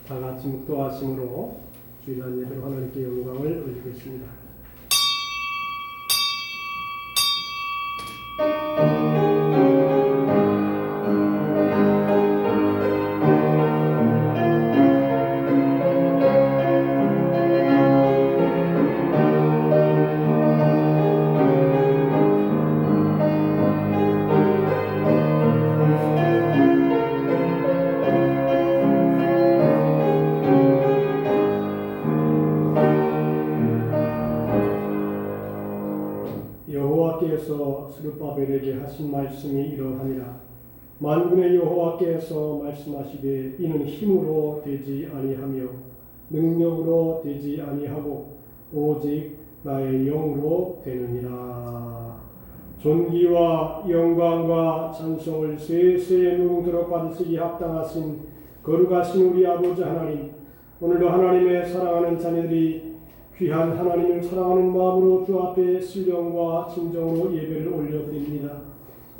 다 같이 묵도하심으로 주일날 예배로 하나님께 영광을 올리겠습니다. 여호와께서 스룹바벨에게 하신 말씀이 이러하니라. 만군의 여호와께서 말씀하시되 이는 힘으로 되지 아니하며 능력으로 되지 아니하고 오직 나의 영으로 되느니라. 존귀와 영광과 찬송을 세세 누궁토록 받으시기 합당하신 거룩하신 우리 아버지 하나님, 오늘도 하나님의 사랑하는 자녀들이 귀한 하나님을 사랑하는 마음으로 주 앞에 신령과 진정으로 예배를 올려드립니다.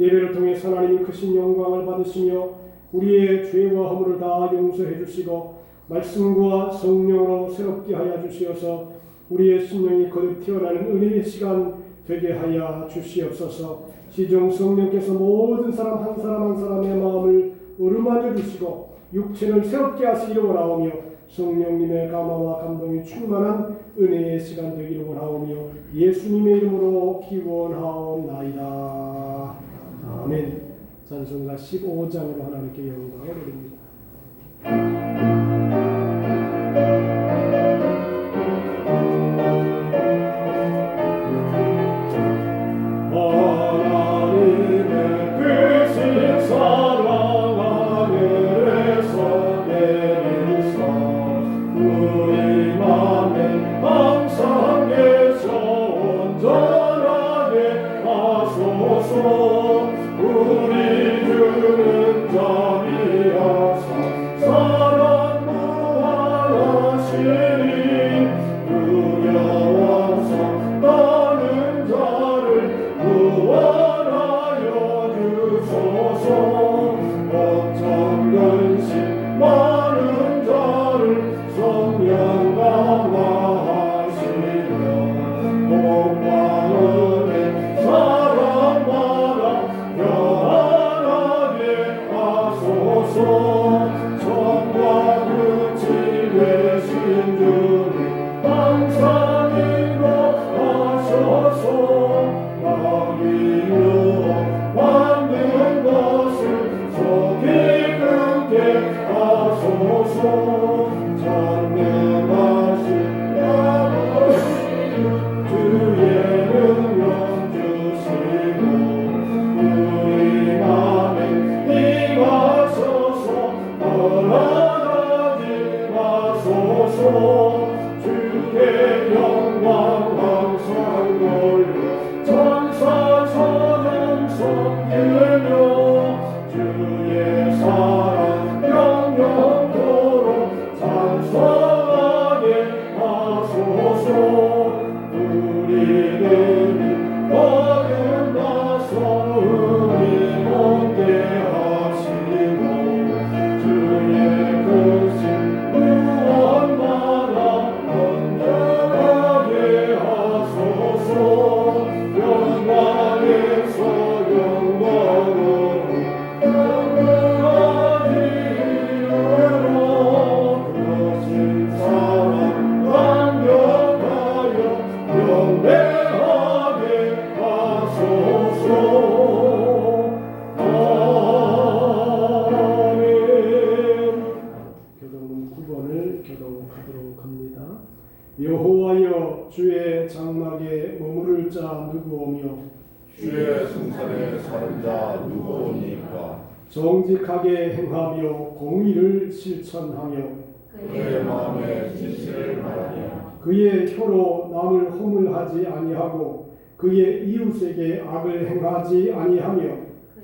예배를 통해 하나님이 크신 영광을 받으시며 우리의 죄와 허물을 다 용서해 주시고 말씀과 성령으로 새롭게 하여 주시어서 우리의 심령이 거듭 태어나는 은혜의 시간 되게 하여 주시옵소서. 시종 성령께서 모든 사람 한 사람 한 사람의 마음을 어루만져 주시고 육체를 새롭게 하시기를 원하오며 성령님의 감화와 감동이 충만한 은혜의 시간 되기를 원하오며 예수님의 이름으로 기원하옵나이다. 아멘. 찬송가 15장으로 하나님께 영광을 드립니다. 여호와여, 주의 장막에 머무를 자 누구오며 주의 승산에 사는 자 누구오니까. 정직하게 행하며 공의를 실천하며 그의 마음에 진실을 말하며 그의 혀로 남을 허물하지 아니하고 그의 이웃에게 악을 행하지 아니하며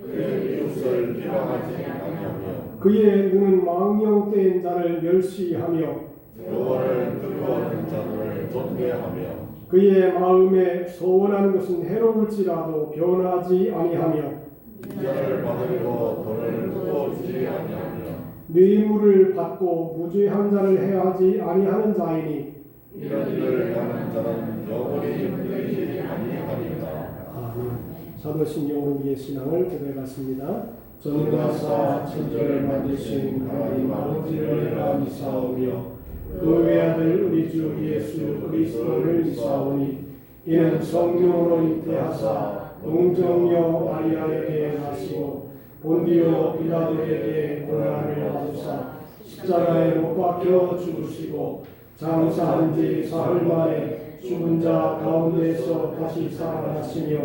그의 이웃을 비방하지 아니하며 그의 눈은 망령된 자를 멸시하며 여호와를 두려워하는 자들을 존대하며 그의 마음에 소원한 것은 해로울지라도 변하지 아니하며 인자를 받으려고 돈을 두어주지 아니하며 뇌물을 받고 무죄한 자를 해하지 아니하는 자이니 이런 일을 하는 자는 영원히 흔들리지 아니하리라. 아멘. 사도신경으로 우리의 신앙을 고백하십니다. 전능하사 천지를 만드신 하나님 아버지를 내가 믿사오며 그 외아들 우리 주 예수 그리스도를 믿사오니 이는 성령으로 잉태하사 동정녀 마리아에게 나시고 본디오 빌라도에게 고난을 받으사 십자가에 못 박혀 죽으시고 장사한 지 사흘 만에 죽은 자 가운데서 다시 살아나시며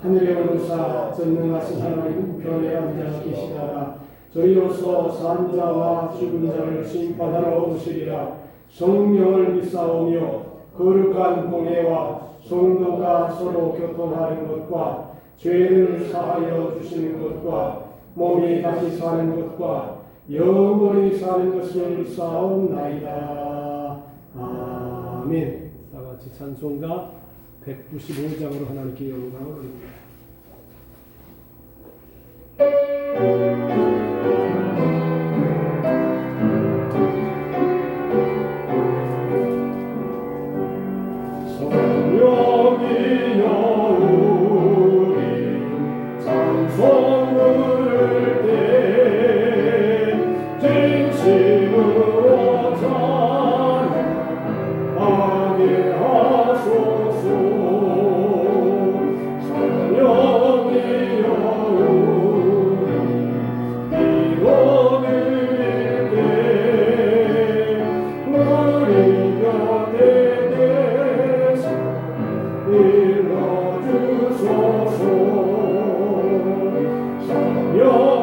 하늘에 오르사 전능하신 하나님 우편에 앉아 계시다가 저희로서 산 자와 죽은 자를 심판하러 오시리라. 성령을 믿사오며 거룩한 공예와 성도가 서로 교통하는 것과 죄를 사하여 주시는 것과 몸이 다시 사는 것과 영원히 사는 것을 믿사옵나이다. 아멘. 다같이 찬송가 195장으로 하나님께 영광을 올립니다. 성령이여 우리 찬송을 때 진심으로 찬양하게 하소서. 성령이여 우리 기도드릴 때 우리 곁에 계사 일러주소서. 성령이여 우리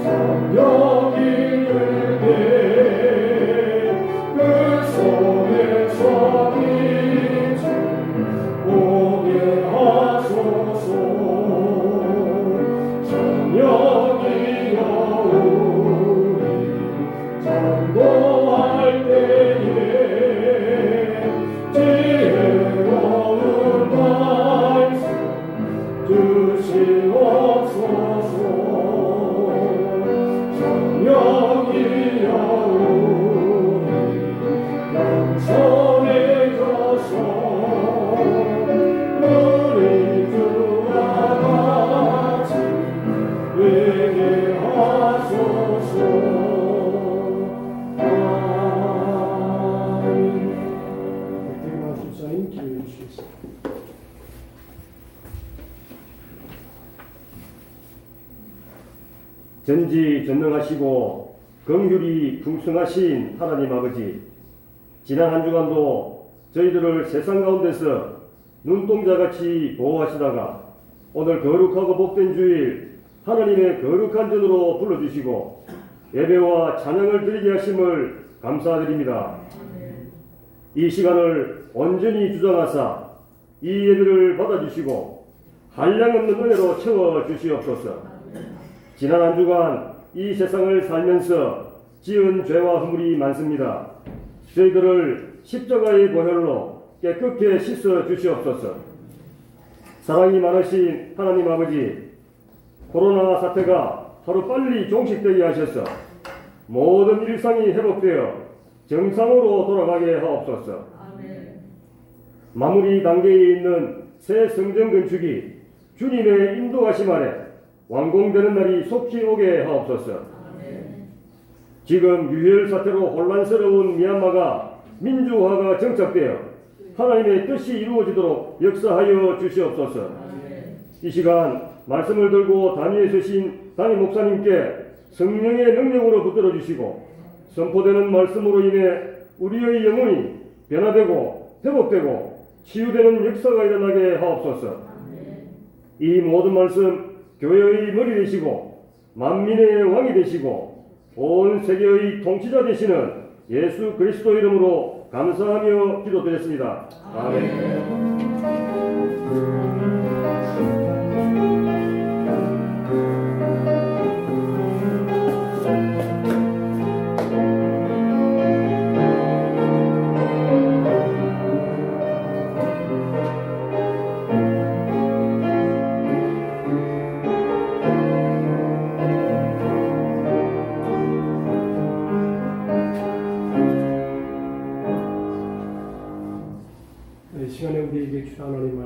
성령 읽을 때 그 속에서 빛을 보게 하소서. 성령이여 우리 전도할 때에 지혜로운 말씀 주시옵소서. 성령이여 우리 겸손해져서 우리 주와 같이 되게 하소서. 아멘. 백대만 수사님 기회해 주시겠습니다. 전지전능하시고 긍휼이 풍성하신 하나님 아버지, 지난 한 주간도 저희들을 세상 가운데서 눈동자같이 보호하시다가 오늘 거룩하고 복된 주일 하나님의 거룩한 전으로 불러주시고 예배와 찬양을 드리게 하심을 감사드립니다. 이 시간을 온전히 주장하사 이 예배를 받아주시고 한량없는 은혜로 채워주시옵소서. 지난 한 주간 이 세상을 살면서 지은 죄와 허물이 많습니다. 저희들을 십자가의 보혈로 깨끗게 씻어 주시옵소서. 사랑이 많으신 하나님 아버지, 코로나 사태가 하루빨리 종식되게 하셔서 모든 일상이 회복되어 정상으로 돌아가게 하옵소서. 마무리 단계에 있는 새 성전 건축이 주님의 인도하심 아래 완공되는 날이 속히 오게 하옵소서. 지금 유혈 사태로 혼란스러운 미얀마가 민주화가 정착되어 하나님의 뜻이 이루어지도록 역사하여 주시옵소서. 이 시간 말씀을 들고 단위에 서신 담임 목사님께 성령의 능력으로 붙들어 주시고 선포되는 말씀으로 인해 우리의 영혼이 변화되고 회복되고 치유되는 역사가 일어나게 하옵소서. 이 모든 말씀 교회의 머리 되시고 만민의 왕이 되시고 온 세계의 통치자 되시는 예수 그리스도 이름으로 감사하며 기도드렸습니다. 아멘.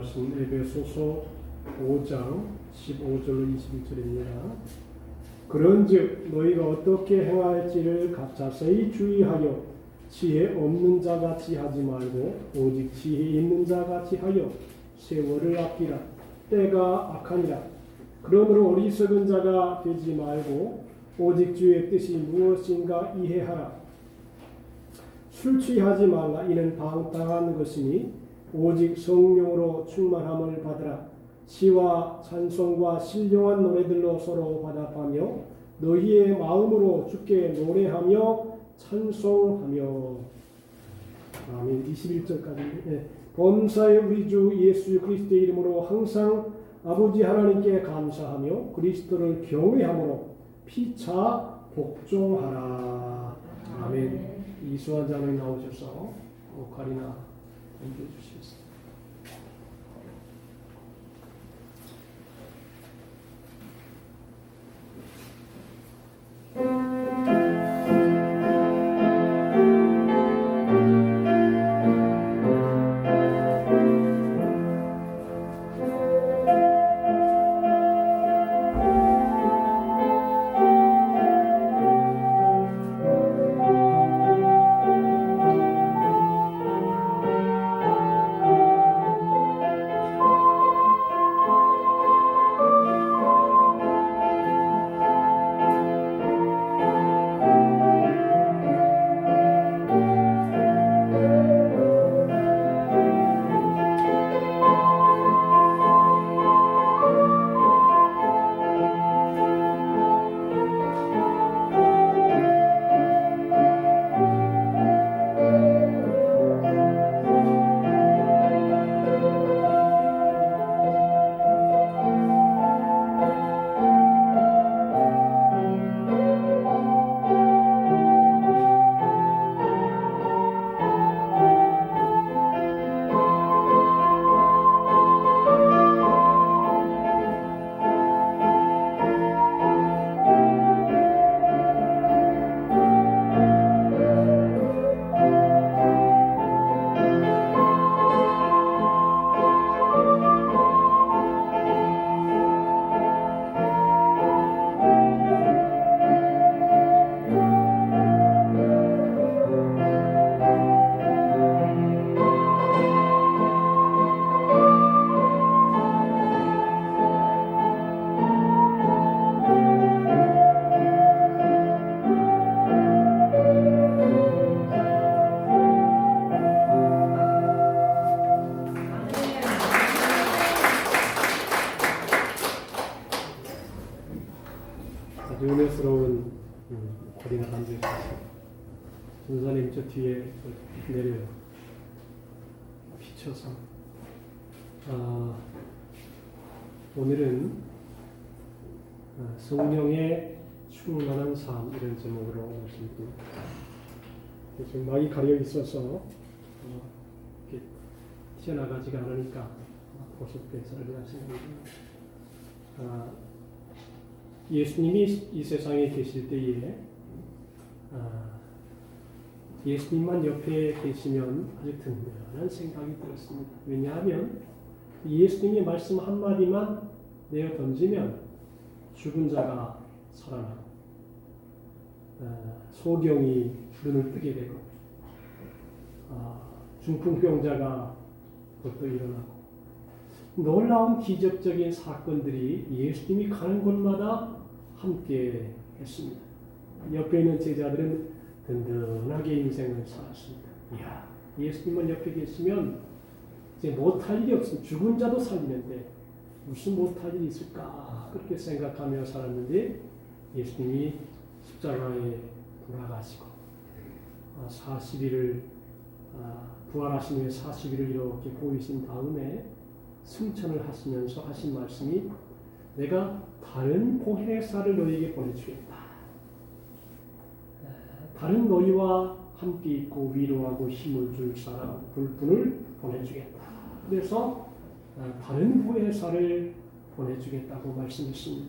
말씀 에베소서 5장 15절로 21절입니다. 그런즉 너희가 어떻게 행할지를 자세히 주의하여 지혜 없는 자같이 하지 말고 오직 지혜 있는 자같이 하여 세월을 아끼라. 때가 악하니라. 그러므로 어리석은 자가 되지 말고 오직 주의 뜻이 무엇인가 이해하라. 술 취하지 말라. 이는 방탕한 것이니 오직 성령으로 충만함을 받으라. 시와 찬송과 신령한 노래들로 서로 화답하며 너희의 마음으로 주께 노래하며 찬송하며. 아멘. 21절까지. 범사의 우리 주 예수 그리스도의 이름으로 항상 아버지 하나님께 감사하며 그리스도를 경외함으로 피차 복종하라. 아멘. 이수환 장로님 나오셔서 오카리나 연주해 주시겠습니다. 아주 은혜스러운 거리가 담겨있어서 전사님 저 뒤에 내려요. 비춰서. 오늘은 성령의 충만한 삶, 이런 제목으로 지금 막이 가려 있어서 이렇게 튀어나가지가 않으니까 보석된 썰이라 생각합니다. 예수님이 이 세상에 계실 때에 예수님만 옆에 계시면 아주 든든한 생각이 들었습니다. 왜냐하면 예수님의 말씀 한마디만 내어 던지면 죽은 자가 살아나고 소경이 눈을 뜨게 되고 중풍병자가 그것도 일어나고 놀라운 기적적인 사건들이 예수님이 가는 곳마다 함께 했습니다. 옆에 있는 제자들은 든든하게 인생을 살았습니다. 이야, 예수님만 옆에 계시면 이제 못할 일이 없습니다. 죽은 자도 살리는데 무슨 못할 일이 있을까 그렇게 생각하며 살았는데 예수님이 십자가에 돌아가시고 40일을 부활하신 후에 40일을 이렇게 보이신 다음에 승천을 하시면서 하신 말씀이 내가 다른 보혜사를 너희에게 보내주겠다. 다른 너희와 함께 있고 위로하고 힘을 줄 사람, 분을 보내주겠다. 그래서 다른 보혜사를 보내주겠다고 말씀했습니다.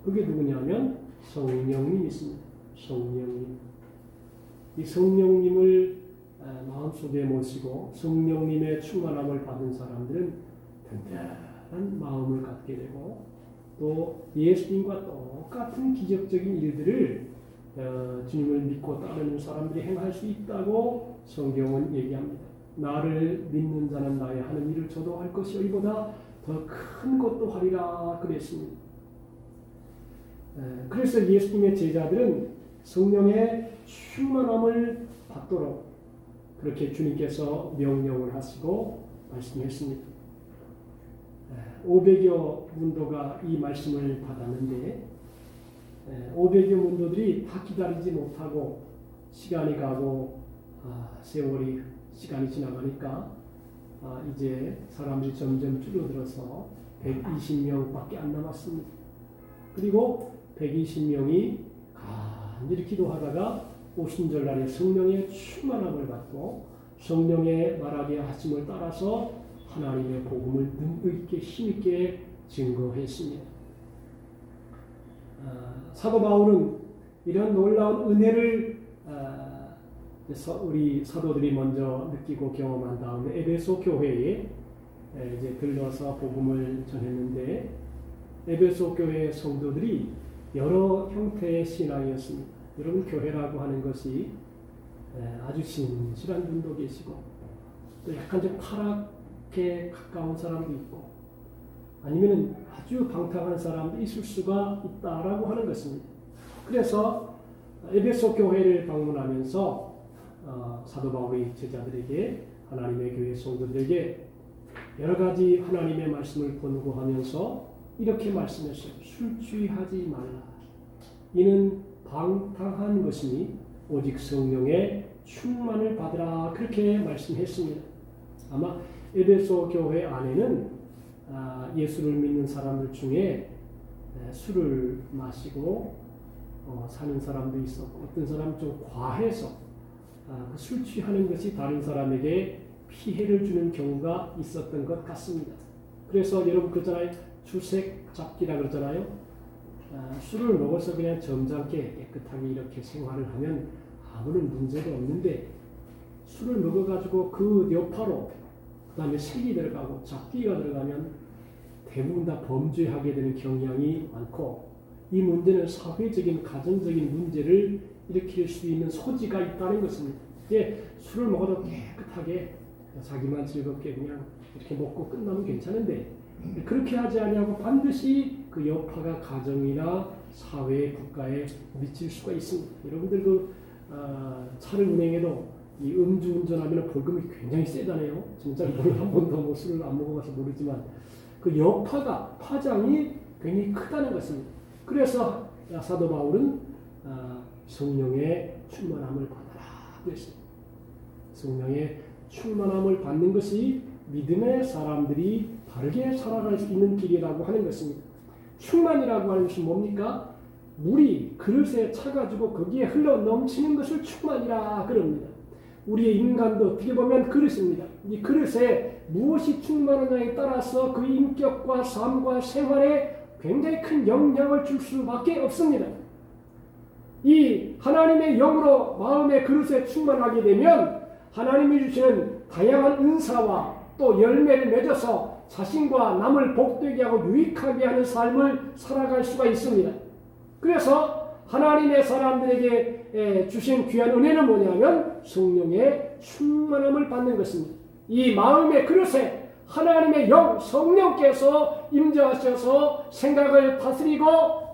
그게 누구냐면 성령님이십니다. 성령님. 이 성령님을 마음속에 모시고 성령님의 충만함을 받은 사람들은 든든한 마음을 갖게 되고 또 예수님과 똑같은 기적적인 일들을 주님을 믿고 따르는 사람들이 행할 수 있다고 성경은 얘기합니다. 나를 믿는 자는 나의 하는 일을 저도 할 것이요 이보다 더 큰 것도 하리라 그랬습니다. 그래서 예수님의 제자들은 성령의 충만함을 받도록 그렇게 주님께서 명령을 하시고 말씀했습니다. 500여 문도가 이 말씀을 받았는데 500여 문도들이 다 기다리지 못하고 시간이 가고 세월이 시간이 지나가니까 이제 사람들이 점점 줄어들어서 120명밖에 안 남았습니다. 그리고 120명이 간절히 기도하다가 오순절날에 성령의 충만함을 받고 성령의 말하게 하심을 따라서 하나님의 복음을 능력 있게 힘있게 증거했습니다. 사도 바울은 이런 놀라운 은혜를 우리 사도들이 먼저 느끼고 경험한 다음에 에베소 교회에 이제 들러서 복음을 전했는데 에베소 교회 성도들이 여러 형태의 신앙이었습니다. 여러분 교회라고 하는 것이 아주 신실한 분도 계시고 또 약간 좀 타락에 가까운 사람도 있고 아니면 아주 방탕한 사람도 있을 수가 있다라고 하는 것입니다. 그래서 에베소 교회를 방문하면서 사도 바울이 제자들에게 하나님의 교회 성도들에게 여러 가지 하나님의 말씀을 권고하면서 이렇게 말씀했어요. 술 취하지 말라. 이는 방탕한 것이니 오직 성령의 충만을 받으라. 그렇게 말씀했습니다. 아마 에베소 교회 안에는 예수를 믿는 사람들 중에 술을 마시고 사는 사람도 있었고 어떤 사람은 좀 과해서 술 취하는 것이 다른 사람에게 피해를 주는 경우가 있었던 것 같습니다. 그래서 여러분 그러잖아요. 주색 잡기라 그러잖아요. 술을 먹어서 그냥 점잖게 깨끗하게 이렇게 생활을 하면 아무런 문제가 없는데 술을 먹어가지고 그 여파로 그 다음에 색이 들어가고 잡기가 들어가면 대부분 다 범죄하게 되는 경향이 많고 이 문제는 사회적인 가정적인 문제를 일으킬 수 있는 소지가 있다는 것입니다. 술을 먹어도 깨끗하게 자기만 즐겁게 그냥 이렇게 먹고 끝나면 괜찮은데 그렇게 하지 아니하고 반드시 그 여파가 가정이나 사회, 국가에 미칠 수가 있습니다. 여러분들 차를 운행해도 이 음주운전하면 벌금이 굉장히 세다네요. 진짜 한 번도 술을 안 먹어봐서 모르지만 그 여파가 파장이 굉장히 크다는 것입니다. 그래서 사도 바울은 성령의 충만함을 받아라 그랬습니다. 성령의 충만함을 받는 것이 믿음의 사람들이 바르게 살아갈 수 있는 길이라고 하는 것입니다. 충만이라고 하는 것이 뭡니까? 물이 그릇에 차가지고 거기에 흘러 넘치는 것을 충만이라 그럽니다. 우리의 인간도 어떻게 보면 그릇입니다. 이 그릇에 무엇이 충만하냐에 따라서 그 인격과 삶과 생활에 굉장히 큰 영향을 줄 수밖에 없습니다. 이 하나님의 영으로 마음의 그릇에 충만하게 되면 하나님이 주시는 다양한 은사와 또 열매를 맺어서 자신과 남을 복되게 하고 유익하게 하는 삶을 살아갈 수가 있습니다. 그래서 하나님의 사람들에게 주신 귀한 은혜는 뭐냐면 성령의 충만함을 받는 것입니다. 이 마음의 그릇에 하나님의 영, 성령께서 임재하셔서 생각을 다스리고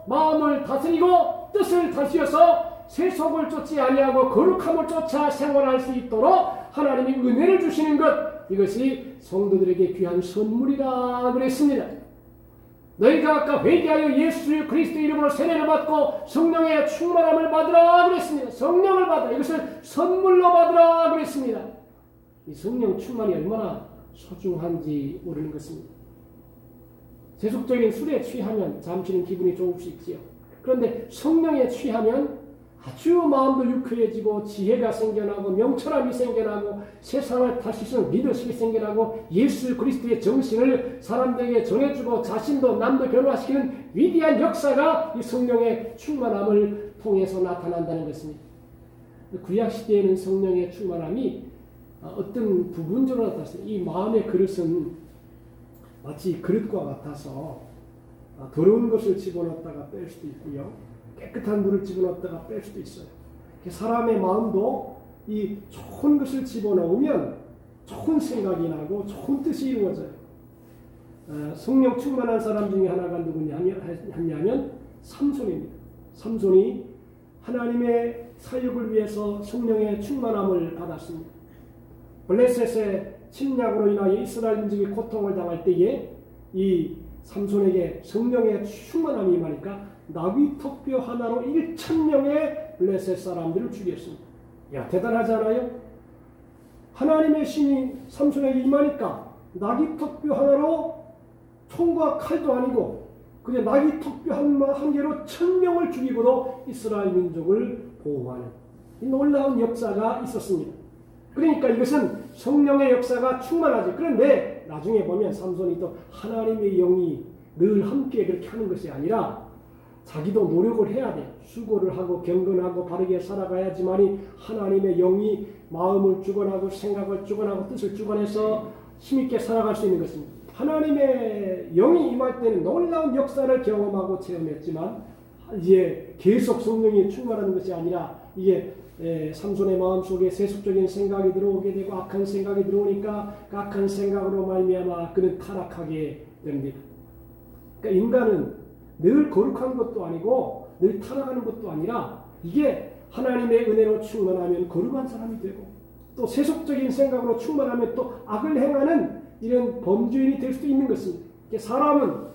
마음을 다스리고 뜻을 다스려서 세속을 쫓지 아니하고 거룩함을 쫓아 생활할 수 있도록 하나님이 은혜를 주시는 것, 이것이 성도들에게 귀한 선물이라 그랬습니다. 너희가 아까 회개하여 예수 그리스도 이름으로 세례를 받고 성령의 충만함을 받으라 그랬습니다. 성령을 받으라. 이것을 선물로 받으라 그랬습니다. 이 성령 충만이 얼마나 소중한지 모르는 것입니다. 세속적인 술에 취하면 잠시는 기분이 좋을 수 있지요. 그런데 성령에 취하면 아주 마음도 유쾌해지고 지혜가 생겨나고 명철함이 생겨나고 세상을 다시 쓰는 리더십이 생겨나고 예수 그리스도의 정신을 사람들에게 전해주고 자신도 남도 변화시키는 위대한 역사가 이 성령의 충만함을 통해서 나타난다는 것입니다. 구약시대에는 성령의 충만함이 어떤 부분적으로 나타났습니다. 이 마음의 그릇은 마치 그릇과 같아서 더러운 것을 집어넣었다가 뺄 수도 있고요. 깨끗한 물을 집어넣었다가 뺄 수도 있어요. 사람의 마음도 이 좋은 것을 집어넣으면 좋은 생각이 나고 좋은 뜻이 이루어져요. 성령 충만한 사람 중에 하나가 누구냐면 삼손입니다. 삼손이 하나님의 사역을 위해서 성령의 충만함을 받았습니다. 블레셋의 침략으로 인하여 이스라엘 민족이 고통을 당할 때에 이 삼손에게 성령의 충만함이 임하니까 나귀 턱뼈 하나로 1,000명의 블레셋 사람들을 죽였습니다. 야, 대단하지 않아요? 하나님의 신이 삼손에게 임하니까 나귀 턱뼈 하나로 총과 칼도 아니고 그냥 나귀 턱뼈 한 개로 1,000명을 죽이고도 이스라엘 민족을 보호하는 이 놀라운 역사가 있었습니다. 그러니까 이것은 성령의 역사가 충만하죠. 그런데 나중에 보면 삼손이 또 하나님의 영이 늘 함께 그렇게 하는 것이 아니라 자기도 노력을 해야 돼요. 수고를 하고 경건하고 바르게 살아가야지만이 하나님의 영이 마음을 주관하고 생각을 주관하고 뜻을 주관해서 힘있게 살아갈 수 있는 것입니다. 하나님의 영이 임할 때는 놀라운 역사를 경험하고 체험했지만 이제 계속 성령이 충만하는 것이 아니라 이게 삼손의 마음속에 세속적인 생각이 들어오게 되고 악한 생각이 들어오니까 악한 생각으로 말미암아 그는 타락하게 됩니다. 그러니까 인간은 늘 거룩한 것도 아니고 늘 타락하는 것도 아니라 이게 하나님의 은혜로 충만하면 거룩한 사람이 되고 또 세속적인 생각으로 충만하면 또 악을 행하는 이런 범죄인이 될 수도 있는 것입니다. 사람은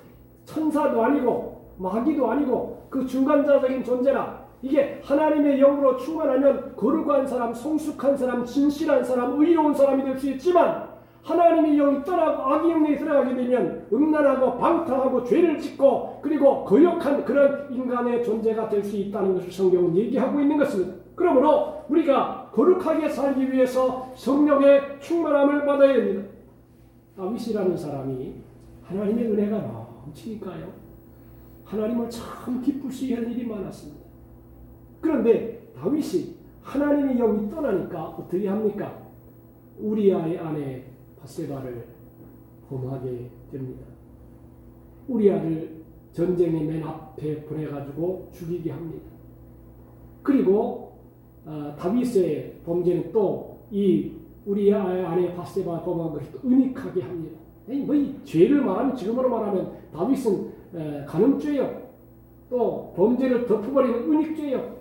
천사도 아니고 마귀도 아니고 그 중간자적인 존재라 이게 하나님의 영으로 충만하면 거룩한 사람, 성숙한 사람, 진실한 사람, 의로운 사람이 될 수 있지만 하나님의 영이 떠나고 악의 영에 들어가게 되면 음란하고 방탕하고 죄를 짓고 그리고 거역한 그런 인간의 존재가 될 수 있다는 것을 성경은 얘기하고 있는 것입니다. 그러므로 우리가 거룩하게 살기 위해서 성령의 충만함을 받아야 됩니다. 다윗이라는 사람이 하나님의 은혜가 넘치니까요. 하나님을 참 기쁘시게 할 일이 많았습니다. 그런데 다윗이 하나님의 영이 떠나니까 어떻게 합니까? 우리아의 아내 바세바를 범하게 됩니다. 우리아를 전쟁의 맨 앞에 보내가지고 죽이게 합니다. 그리고 다윗의 범죄는 또 이 우리아의 아내 바세바 범한 것이 또 은닉하게 합니다. 뭐 이 죄를 말하면 지금으로 말하면 다윗은 간음죄요. 또 범죄를 덮어버리는 은닉죄요.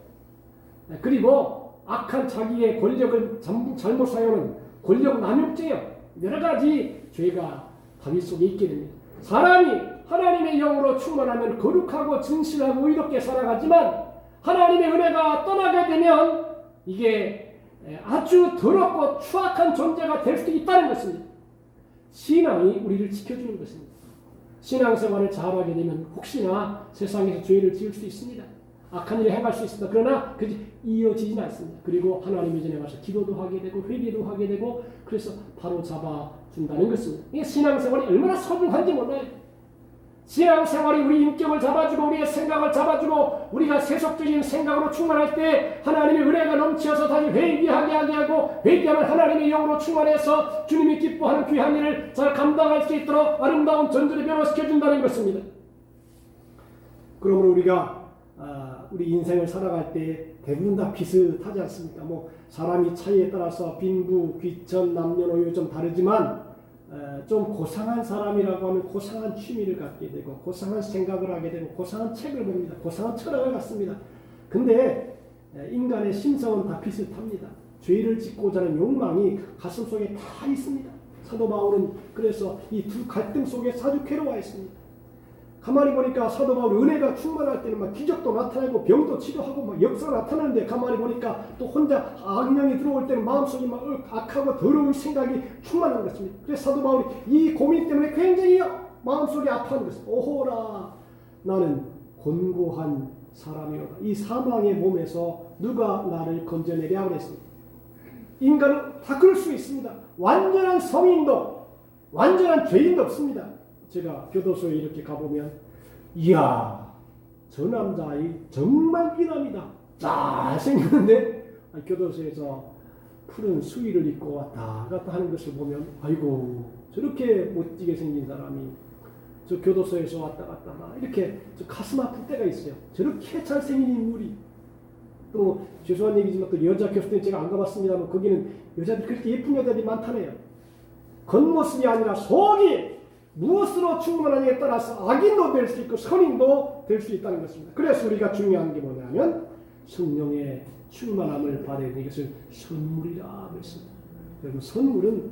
그리고 악한 자기의 권력을 잘못 사용하는 권력 남용죄요. 여러 가지 죄가 다윗 속에 있게 됩니다. 사람이 하나님의 영으로 충만하면 거룩하고 진실하고 의롭게 살아가지만 하나님의 은혜가 떠나게 되면 이게 아주 더럽고 추악한 존재가 될 수도 있다는 것입니다. 신앙이 우리를 지켜주는 것입니다. 신앙생활을 잘하게 되면 혹시나 세상에서 죄를 지을 수 있습니다. 악한 일을 행할 수 있습니다. 그러나 그게 이어지진 않습니다. 그리고 하나님의 전에 가서 기도도 하게 되고 회개도 하게 되고 그래서 바로 잡아준다는 것입니다. 이게 신앙생활이 얼마나 소중한지 몰라요. 신앙생활이 우리 인격을 잡아주고 우리의 생각을 잡아주고 우리가 세속적인 생각으로 충만할 때 하나님의 은혜가 넘치어서 다시 회개하게 하고 회개하면 하나님의 영으로 충만해서 주님이 기뻐하는 귀한 일을 잘 감당할 수 있도록 아름다운 전도를 변화시켜준다는 것입니다. 그러므로 우리가 우리 인생을 살아갈 때 대부분 다 비슷하지 않습니까? 뭐 사람이 차이에 따라서 빈부, 귀천, 남녀노소 좀 다르지만 좀 고상한 사람이라고 하면 고상한 취미를 갖게 되고 고상한 생각을 하게 되고 고상한 책을 봅니다. 고상한 철학을 갖습니다. 근데 인간의 심성은 다 비슷합니다. 죄를 짓고자 하는 욕망이 가슴속에 다 있습니다. 사도 바울은 그래서 이 두 갈등 속에 아주 괴로워했습니다. 가만히 보니까 사도 바울이 은혜가 충만할 때는 막 기적도 나타나고 병도 치료하고 막 역사가 나타나는데 가만히 보니까 또 혼자 악령이 들어올 때는 마음속이 막 악하고 더러운 생각이 충만한 것입니다. 그래서 사도 바울이 이 고민 때문에 굉장히 마음속이 아파하는 것입니다. 오호라 나는 곤고한 사람이로다. 이 사망의 몸에서 누가 나를 건져내랴 그랬습니다. 인간은 다 그럴 수 있습니다. 완전한 성인도 완전한 죄인도 없습니다. 제가 교도소에 이렇게 가보면 이야 저 남자아이 정말 미남이다. 잘생겼는데 교도소에서 푸른 수의를 입고 왔다 갔다 하는 것을 보면 아이고 저렇게 멋지게 생긴 사람이 저 교도소에서 왔다 갔다 막 이렇게 저 가슴 아플 때가 있어요. 저렇게 잘생긴 인물이. 또 죄송한 얘기지만 또 여자 교수들 제가 안 가봤습니다만 거기는 여자들이 그렇게 예쁜 여자들이 많다네요. 겉모습이 아니라 속이 무엇으로 충만하냐에 따라서 악인도 될 수 있고 선인도 될 수 있다는 것입니다. 그래서 우리가 중요한 게 뭐냐면 성령의 충만함을 받아야 되는 것을 선물이라 그랬습니다. 여러분 선물은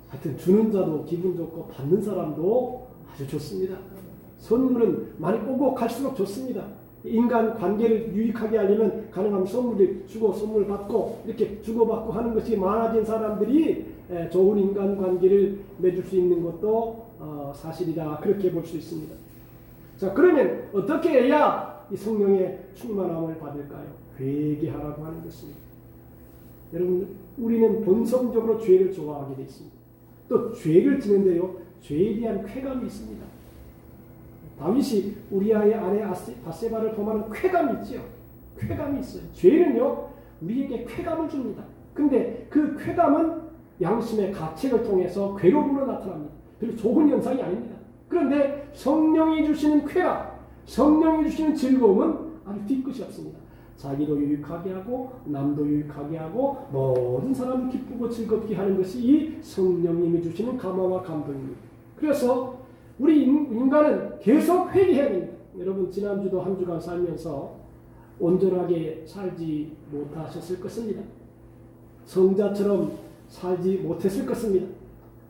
하여튼 주는 자도 기분 좋고 받는 사람도 아주 좋습니다. 선물은 많이 오고 갈수록 좋습니다. 인간 관계를 유익하게 하려면 가능하면 선물을 주고 선물 받고 이렇게 주고받고 하는 것이 많아진 사람들이 좋은 인간 관계를 맺을 수 있는 것도 사실이다. 그렇게 볼 수 있습니다. 자, 그러면 어떻게 해야 이 성령의 충만함을 받을까요? 회개하라고 하는 것입니다. 여러분, 우리는 본성적으로 죄를 좋아하게 되어 있습니다. 또 죄를 지는데요, 죄에 대한 쾌감이 있습니다. 다윗이 우리아의 아내 바세바를 범하는 쾌감이 있죠. 쾌감이 있어요. 죄는요, 우리에게 쾌감을 줍니다. 근데 그 쾌감은 양심의 가책을 통해서 괴로움으로 나타납니다. 별로 좋은 현상이 아닙니다. 그런데 성령이 주시는 쾌감, 성령이 주시는 즐거움은 아주 뒤끝이 없습니다. 자기도 유익하게 하고 남도 유익하게 하고 모든 사람을 기쁘고 즐겁게 하는 것이 이 성령님이 주시는 감화와 감동입니다. 그래서 우리 인간은 계속 회개해야 됩니다. 여러분 지난주도 한 주간 살면서 온전하게 살지 못하셨을 것입니다. 성자처럼 살지 못했을 것입니다.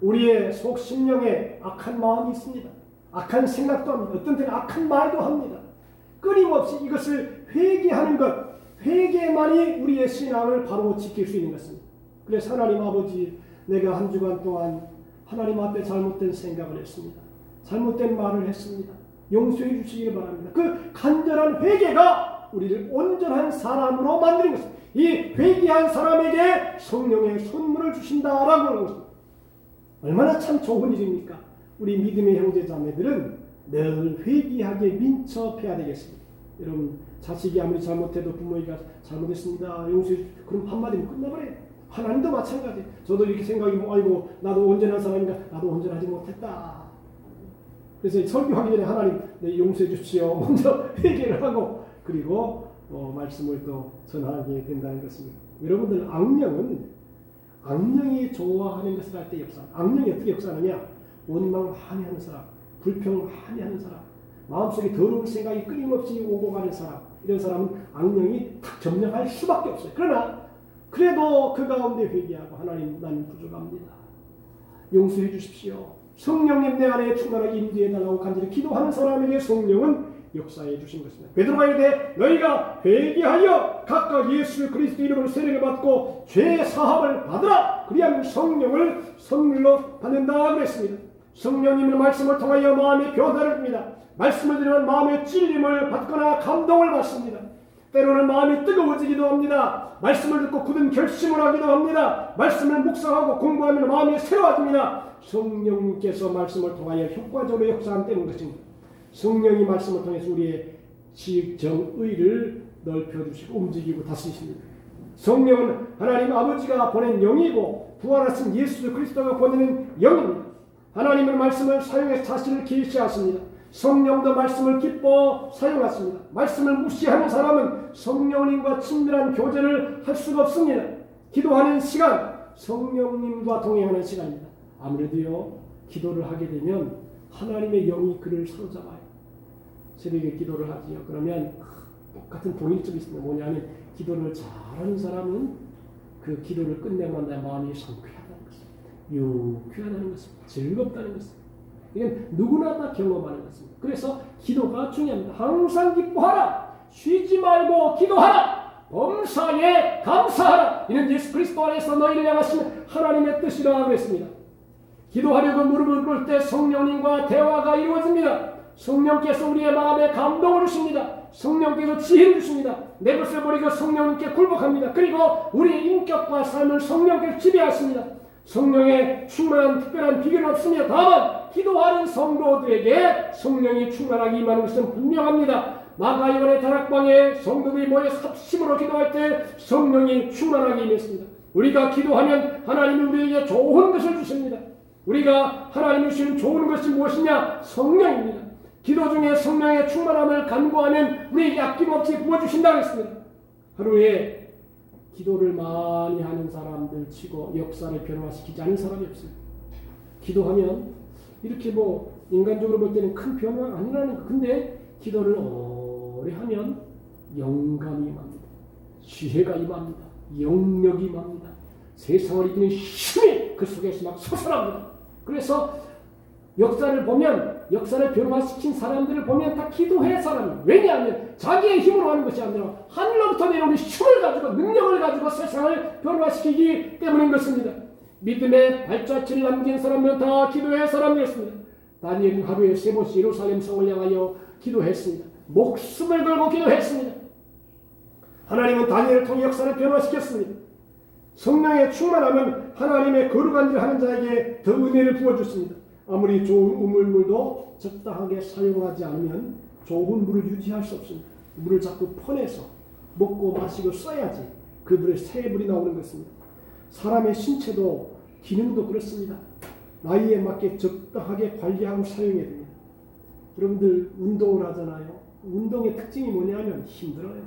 우리의 속 심령에 악한 마음이 있습니다. 악한 생각도 합니다. 어떤 때는 악한 말도 합니다. 끊임없이 이것을 회개하는 것, 회개만이 우리의 신앙을 바로 지킬 수 있는 것입니다. 그래서 하나님 아버지, 내가 한 주간 동안 하나님 앞에 잘못된 생각을 했습니다. 잘못된 말을 했습니다. 용서해 주시기를 바랍니다. 그 간절한 회개가 우리를 온전한 사람으로 만드는 것입니다. 이 회개한 사람에게 성령의 선물을 주신다라고 하는 것입니다. 얼마나 참 좋은 일입니까? 우리 믿음의 형제 자매들은 늘 회개하게 민첩해야 되겠습니다. 여러분 자식이 아무리 잘못해도 부모가 잘못했습니다. 용서해 그럼 한마디면 끝나버려요. 하나님도 마찬가지예요. 저도 이렇게 생각이고 아이고 나도 온전한 사람인가? 나도 온전하지 못했다. 그래서 설교하기 전에 하나님 용서해 주십시오. 먼저 회개를 하고 그리고 말씀을 또 전하게 된다는 것입니다. 여러분들 악령이 좋아하는 것을 할 때 역사. 악령이 어떻게 역사하느냐? 원망을 많이 하는 사람, 불평을 많이 하는 사람, 마음속에 더러운 생각이 끊임없이 오고 가는 사람, 이런 사람은 악령이 탁 점령할 수밖에 없어요. 그러나 그래도 그 가운데 회개하고 하나님 나는 부족합니다. 용서해 주십시오. 성령님 내 안에 충만하게 임재해달라고 간절히 기도하는 사람에게 성령은 역사해 주신 것입니다. 베드로가 이르되 너희가 회개하여 각각 예수 그리스도 이름으로 세례를 받고 죄 사함을 받으라. 그리하면 성령을 선물로 받는다 그랬습니다. 성령님의 말씀을 통하여 마음의 변화를 줍니다. 말씀을 들으면 마음의 찔림을 받거나 감동을 받습니다. 때로는 마음이 뜨거워지기도 합니다. 말씀을 듣고 굳은 결심을 하기도 합니다. 말씀을 묵상하고 공부하면 마음이 새로워집니다. 성령님께서 말씀을 통하여 효과적으로 역사하는 때문 것입니다. 성령이 말씀을 통해서 우리의 지정의를 넓혀주시고 움직이고 다스리십니다. 성령은 하나님 아버지가 보낸 영이고 부활하신 예수 그리스도가 보내는 영입니다. 하나님의 말씀을 사용해서 자신을 계시하십니다. 성령도 말씀을 기뻐 사용하십니다. 말씀을 무시하는 사람은 성령님과 친밀한 교제를 할 수가 없습니다. 기도하는 시간, 성령님과 동행하는 시간입니다. 아무래도요, 기도를 하게 되면 하나님의 영이 그를 사로잡아요. 새벽에 기도를 하지요. 그러면 똑같은 동일점이 있습니다. 뭐냐면 기도를 잘하는 사람은 그 기도를 끝내고 난 마음이 상쾌하다는 것입니다. 유쾌하다는 것입니다. 즐겁다는 것입니다. 이건 누구나 다 경험하는 것입니다. 그래서 기도가 중요합니다. 항상 기뻐하라. 쉬지 말고 기도하라. 범사에 감사하라. 이는 예수 그리스도 안에서 너희를 향하신 하나님의 뜻이라고 했습니다. 기도하려고 무릎을 꿇을 때 성령님과 대화가 이루어집니다. 성령께서 우리의 마음에 감동을 주십니다. 성령께서 지혜를 주십니다. 내 것을 버리고 성령님께 굴복합니다. 그리고 우리의 인격과 삶을 성령께서 지배하십니다. 성령의 충만한 특별한 비결은 없습니다. 다만 기도하는 성도들에게 성령이 충만하게 임하는 것은 분명합니다. 마가요한의 다락방에 성도들이 모여 합심으로 기도할 때 성령이 충만하게 임했습니다. 우리가 기도하면 하나님이 우리에게 좋은 것을 주십니다. 우리가 하나님이 주신 좋은 것이 무엇이냐? 성령입니다. 기도 중에 성령의 충만함을 간구하면 우리에게 아낌없이 부어주신다고 했습니다. 하루에 기도를 많이 하는 사람들 치고 역사를 변화시키지 않은 사람이 없어요. 기도하면 이렇게 뭐 인간적으로 볼 때는 큰 변화가 아니라는 거. 근데 기도를 오래 하면 영감이 임합니다. 지혜가 임합니다. 영력이 임합니다. 세상을 이기는 힘이 그 속에서 막 솟아납니다. 그래서 역사를 보면, 역사를 변화시킨 사람들을 보면 다 기도해 사람이. 왜냐하면 자기의 힘으로 하는 것이 아니라 하늘로부터 내려오는 힘을 가지고, 능력을 가지고 세상을 변화시키기 때문인 것입니다. 믿음의 발자취를 남긴 사람들은 다 기도해 사람이었습니다. 다니엘은 하루에 3번씩 예루살렘 성을 향하여 기도했습니다. 목숨을 걸고 기도했습니다. 하나님은 다니엘을 통해 역사를 변화시켰습니다. 성령의 충만함은 하나님의 거룩한 일을 하는 자에게 더 은혜를 부어줬습니다. 아무리 좋은 우물물도 적당하게 사용하지 않으면 좋은 물을 유지할 수 없습니다. 물을 자꾸 퍼내서 먹고 마시고 써야지 그 물에 새 물이 나오는 것입니다. 사람의 신체도 기능도 그렇습니다. 나이에 맞게 적당하게 관리하고 사용해야 됩니다. 여러분들 운동을 하잖아요. 운동의 특징이 뭐냐면 힘들어요.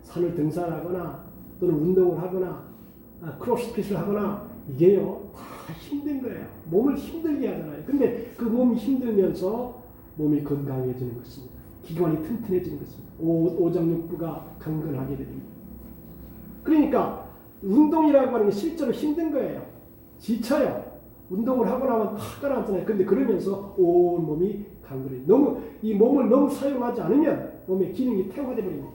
산을 등산하거나 또는 운동을 하거나 크로스핏을 하거나 이게요 다 힘든 거예요. 몸을 힘들게 하잖아요. 근데 그 몸이 힘들면서 몸이 건강해지는 것입니다. 기관이 튼튼해지는 것입니다. 오장육부가 강건하게 됩니다. 그러니까 운동이라고 하는 게 실제로 힘든 거예요. 지쳐요. 운동을 하고 나면 팍 가라앉잖아요. 근데 그러면서 온 몸이 강건해요. 너무 이 몸을 너무 사용하지 않으면 몸의 기능이 퇴화돼 버립니다.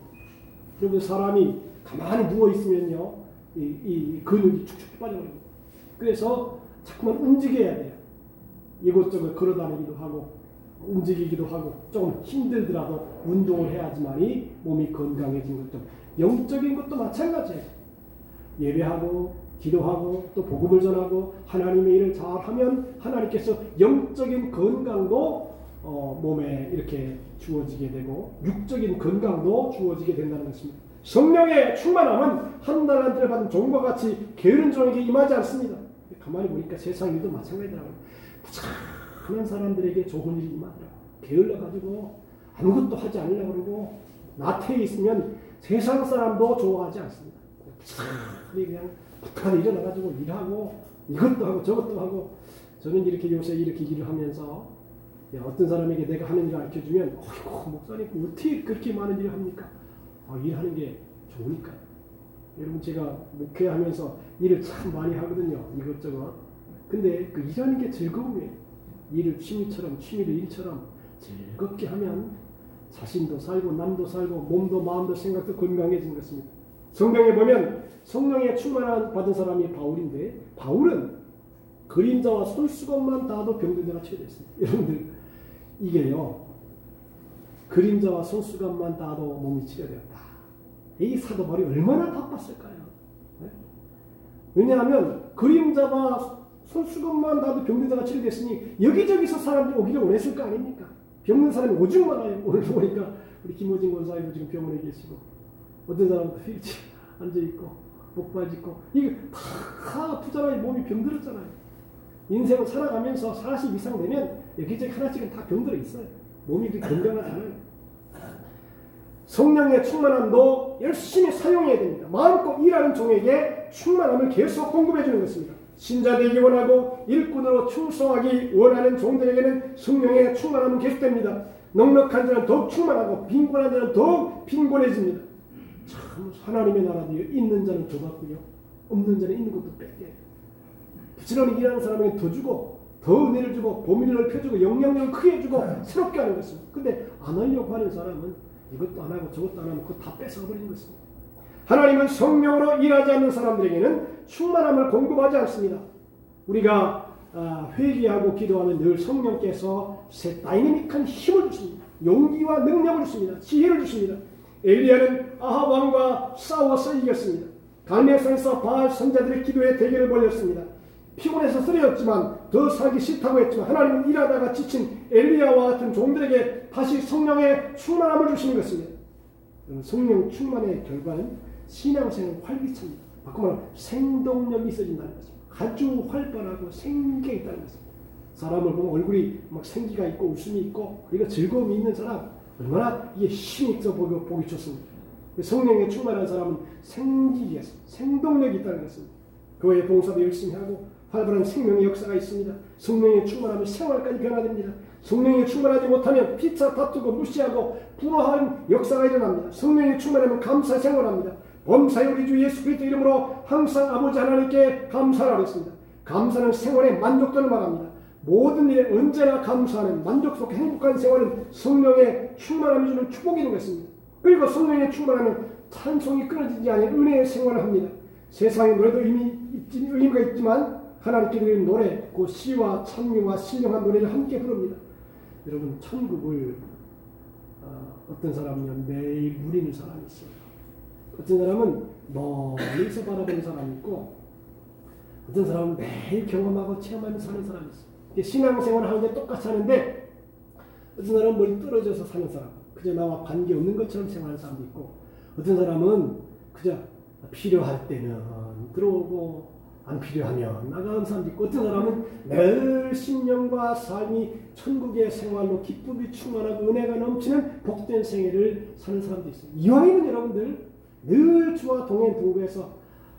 여러분 사람이 가만히 누워 있으면요 이 근육이 축축 빠져버립니다. 그래서 자꾸만 움직여야 돼요. 이곳저곳 걸어다니기도 하고 움직이기도 하고 조금 힘들더라도 운동을 해야지만이 몸이 건강해지는 것도 영적인 것도 마찬가지예요. 예배하고 기도하고 또 복음을 전하고 하나님의 일을 잘하면 하나님께서 영적인 건강도 몸에 이렇게 주어지게 되고 육적인 건강도 주어지게 된다는 것입니다. 성령의 충만함은 한 달란트를 받은 종과 같이 게으른 종에게 임하지 않습니다. 가만히 보니까 세상 일도 마찬가지더라고요. 부지런한 사람들에게 좋은 일이 임하더라고요. 게을러가지고 아무것도 하지 않으려고 그러고 나태해 있으면 세상 사람도 좋아하지 않습니다. 그냥 부탁하게 일어나가지고 일하고 이것도 하고 저것도 하고 저는 이렇게 요새 이렇게 일을 하면서 어떤 사람에게 내가 하는 일을 가르쳐주면 어이구 목사님 어떻게 그렇게 많은 일을 합니까? 일하는 게 좋으니까요. 여러분 제가 목회하면서 일을 참 많이 하거든요. 이것저것. 근데 그 일하는 게 즐거움이에요. 일을 취미로 일처럼 즐겁게 하면 자신도 살고 남도 살고 몸도 마음도 생각도 건강해진 것입니다. 성경에 보면 성령의 충만한 받은 사람이 바울인데 바울은 그림자와 손수건만 닿아도 병든자가 치료됐습니다. 여러분들 이게요. 그림자와 손수건만 닿아도 몸이 치료되었다. 이 사도 바울이 얼마나 바빴을까요? 네? 왜냐하면 그림자와 손수건만 닿아도 병든자가 치료됐으니 여기저기서 사람들이 오기를 원했을 거 아닙니까? 병든 사람이 오죽 많아요. 오늘 보니까 우리 김호진 권사님도 지금 병원에 계시고 어떤 사람은 휠체어 앉아있고 목발 짚고 이게 다 아프잖아요. 몸이 병들었잖아요. 인생을 살아가면서 40 이상 되면 여기저기 하나씩은 다 병들어 있어요. 몸이 그렇게 건강하지 않아요. 성령의 충만함도 열심히 사용해야 됩니다. 마음껏 일하는 종에게 충만함을 계속 공급해 주는 것입니다. 신자 되기 원하고 일꾼으로 충성하기 원하는 종들에게는 성령의 충만함은 계속됩니다. 넉넉한 자는 더욱 충만하고 빈곤한 자는 더욱 빈곤해집니다. 참 하나님의 나라도요. 있는 자는 더 받고요. 없는 자는 있는 것도 뺏겨요. 부지런히 일하는 사람에게 더 주고 더 은혜를 주고 범위를 넓혀주고 영향력을 크게 해주고 새롭게 하는 것입니다. 근데 안 하려고 하는 사람은 이것도 안 하고 저것도 안 하면 그거 다 뺏어버리는 것입니다. 하나님은 성령으로 일하지 않는 사람들에게는 충만함을 공급하지 않습니다. 우리가 회개하고 기도하면 늘 성령께서 새 다이내믹한 힘을 주십니다. 용기와 능력을 주십니다. 지혜를 주십니다. 엘리야는 아합 왕과 싸워서 이겼습니다. 갈멜산에서 바알 선자들의 기도에 대결을 벌였습니다. 피곤해서 쓰러졌지만 더 살기 싫다고 했지만 하나님은 일하다가 지친 엘리야와 같은 종들에게 다시 성령의 충만함을 주시는 것입니다. 성령 충만의 결과는 신앙생활 활기차입니다. 바꾸면 생동력이 있어진다는 것입니다. 아주 활발하고 생기가 있다는 것입니다. 사람을 보면 얼굴이 막 생기가 있고 웃음이 있고 그리고 즐거움이 있는 사람 얼마나 이게 힘이 있어 보기 좋습니다. 성령에 충만한 사람은 생기가 있습니다. 생동력이 있다는 것입니다. 교회 봉사도 열심히 하고 활발한 생명의 역사가 있습니다. 성령에 충만하면 생활까지 변화됩니다. 성령에 충만하지 못하면 피차 다투고 무시하고 불화한 역사가 일어납니다. 성령에 충만하면 감사 생활합니다. 범사의 우리 주 예수 그리스도 이름으로 항상 아버지 하나님께 감사를 하겠습니다. 감사는 생활의 만족도를 말합니다. 모든 일에 언제나 감사하는 만족스럽고 행복한 생활은 성령의 충만함이 주는 축복이 되겠습니다. 그리고 성령의 충만함은 찬송이 끊어지지 않은 은혜의 생활을 합니다. 세상의 노래도 의미가 있지만 하나님께 드리는 노래, 그 시와 찬미와 신령한 노래를 함께 부릅니다. 여러분 천국을 어떤 사람은 매일 누리는 사람이 있어요. 어떤 사람은 멀리서 바라보는 사람이 있고 어떤 사람은 매일 경험하고 체험하면서 사는 사람이 있어요. 신앙생활을 하는데 똑같이 하는데 어떤 사람은 멀리 떨어져서 사는 사람, 그저 나와 관계없는 것처럼 생활하는 사람도 있고 어떤 사람은 그저 필요할 때는 들어오고 안 필요하면 나가는 사람도 있고 어떤 사람은 늘 신령과 삶이 천국의 생활로 기쁨이 충만하고 은혜가 넘치는 복된 생애를 사는 사람도 있어요. 이왕이면 여러분들 늘 주와 동행 동거해서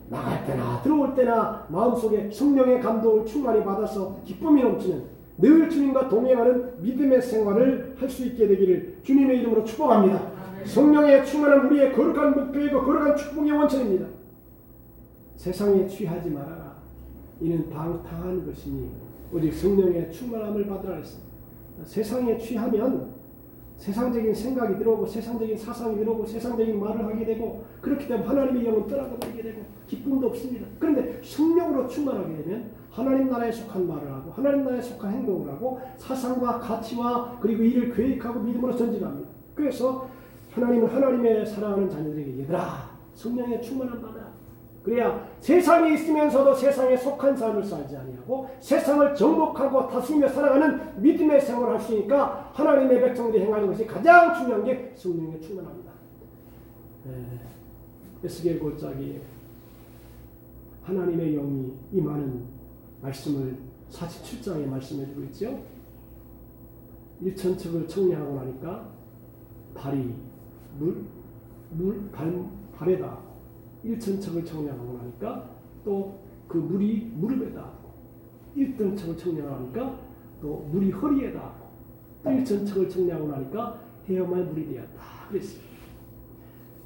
나갈 때나 들어올 때나 마음속에 성령의 감동을 충만히 받아서 기쁨이 넘치는 늘 주님과 동행하는 믿음의 생활을 할 수 있게 되기를 주님의 이름으로 축복합니다. 성령의 충만한 우리의 거룩한 목표이고 거룩한 축복의 원천입니다. 세상에 취하지 말아라. 이는 방탕한 것이니 오직 성령의 충만함을 받으라 했습니다. 세상에 취하면 세상적인 생각이 들어오고 세상적인 사상이 들어오고 세상적인 말을 하게 되고 그렇기 때문에 하나님의 영은 떠나가 버리게 되고 기쁨도 없습니다. 그런데 성령으로 충만하게 되면 하나님 나라에 속한 말을 하고 하나님 나라에 속한 행동을 하고 사상과 가치와 그리고 일을 계획하고 믿음으로 전진합니다. 그래서 하나님은 하나님의 사랑하는 자녀들에게 얘들아 성령의 충만함 받아라. 그래야 세상에 있으면서도 세상에 속한 삶을 살지 아니하고 세상을 정복하고 다스리며 살아가는 믿음의 생활을 할 수 있으니까 하나님의 백성들이 행하는 것이 가장 중요한 게 성령의 충만합니다. 에스겔 골짜기에 하나님의 영이 임하는 말씀을 47장에 말씀해주고 있죠. 1천척을 청량하고 나니까 발이 발에다 1천척을 청량하고 나니까 또 그 물이 무릎에다 1등척을 청량하니까 또 물이 허리에다 1천척을 청량하고 나니까 헤엄할 물이 되었다 그랬어요.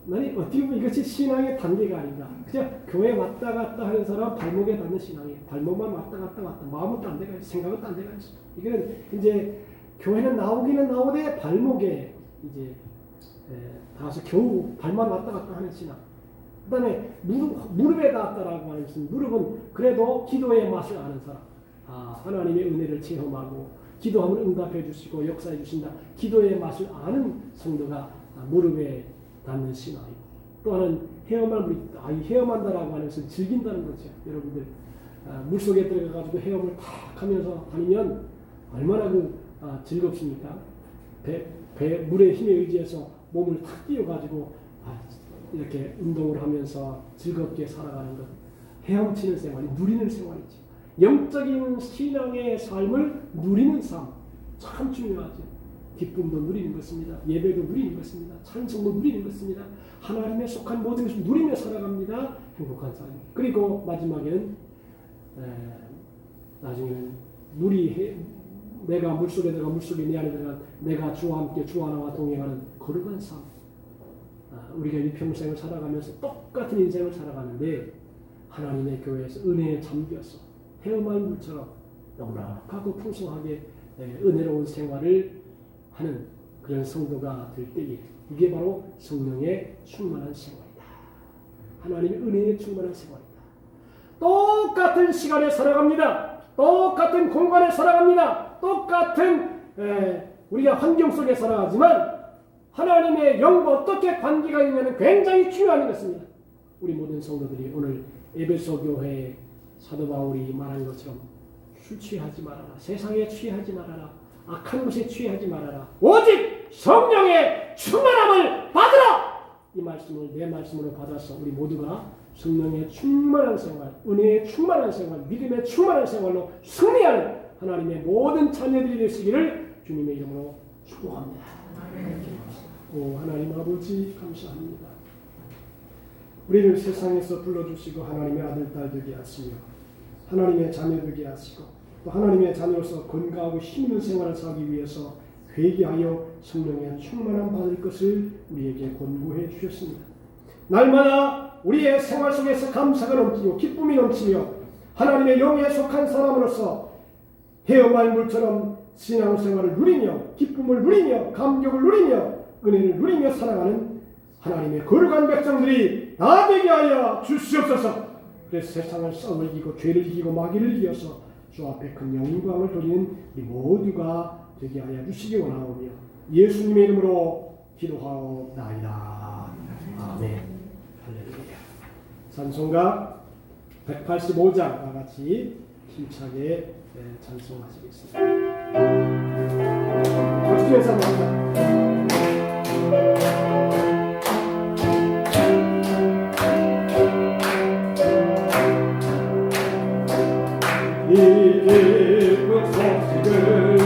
나는 어떻게 보면 이것이 신앙의 단계가 아닌가. 그냥 교회 왔다 갔다 하는 사람 발목에 닿는 신앙이에요. 발목만 왔다 갔다 마음은 딴 데가 있어. 생각은 딴 데가 있어. 이거는 이제 교회는 나오기는 나오되 발목에 이제 닿아서 겨우 발만 왔다 갔다 하는 신앙. 그 다음에 무릎에 닿았다라고 하는 것은 무릎은 그래도 기도의 맛을 아는 사람. 하나님의 은혜를 체험하고 기도하면 응답해 주시고 역사해 주신다. 기도의 맛을 아는 성도가 무릎에 닿는 신앙이고 또 하나는 헤엄할 물이 이 헤엄한다라고 하는 것은 즐긴다는 거죠. 여러분들 물속에 들어가가지고 헤엄을 탁 하면서 다니면 얼마나 즐겁습니까? 물의 힘에 의지해서 몸을 탁 띄워가지고 이렇게 운동을 하면서 즐겁게 살아가는 것, 헤엄치는 생활이 누리는 생활이죠. 영적인 신앙의 삶을 누리는 삶 참 중요하죠. 기쁨도 누리는 것입니다. 예배도 누리는 것입니다. 찬송도 누리는 것입니다. 하나님에 속한 모든 것을 누리며 살아갑니다. 행복한 삶. 그리고 마지막에는 나중에는 내가 물속에 들어가 물속에 내 안에 들어간 내가 주와 함께 주 하나와 동행하는 거룩한 삶. 우리가 일평생을 살아가면서 똑같은 인생을 살아가는데 하나님의 교회에서 은혜에 잠겨서 헤엄할 물처럼 넉넉하고 풍성하게 은혜로운 생활을 하는 그런 성도가 될 때에 이게 바로 성령의 충만한 생활이다. 하나님의 은혜에 충만한 생활이다. 똑같은 시간에 살아갑니다. 똑같은 공간에 살아갑니다. 똑같은 우리가 환경 속에 살아가지만 하나님의 영과 어떻게 관계가 있냐는 굉장히 중요한 것입니다. 우리 모든 성도들이 오늘 에베소 교회의 사도 바울이 말한 것처럼 술 취하지 말아라. 세상에 취하지 말아라. 악한 것에 취하지 말아라. 오직 성령의 충만함을 받으라. 이 말씀을 내 말씀으로 받아서 우리 모두가 성령의 충만한 생활, 은혜의 충만한 생활, 믿음의 충만한 생활로 승리하는 하나님의 모든 자녀들이 되시기를 주님의 이름으로 축복합니다. 오 하나님 아버지 감사합니다. 우리를 세상에서 불러주시고 하나님의 아들 딸 되게 하시며 하나님의 자녀 되게 하시고 또 하나님의 자녀로서 건강하고 힘있는 생활을 살기 위해서 회개하여 성령의 충만함 받을 것을 우리에게 권고해 주셨습니다. 날마다 우리의 생활 속에서 감사가 넘치고 기쁨이 넘치며 하나님의 영에 속한 사람으로서 헤엄할 물처럼 신앙생활을 누리며 기쁨을 누리며 감격을 누리며 은혜를 누리며 살아가는 하나님의 거룩한 백성들이 다 되게 하여 주시옵소서. 그래서 세상을 썩을 이기고 죄를 이기고 마귀를 이겨서 주 앞에 큰 영광을 돌리는 이 모두가 되게 하여 주시기 원하오며 예수님의 이름으로 기도하옵나이다. 아멘. 할렐루야. 찬송가 185장 같이 힘차게 찬송하시겠습니다. 박수에서 합니다. 이 기쁜 소식을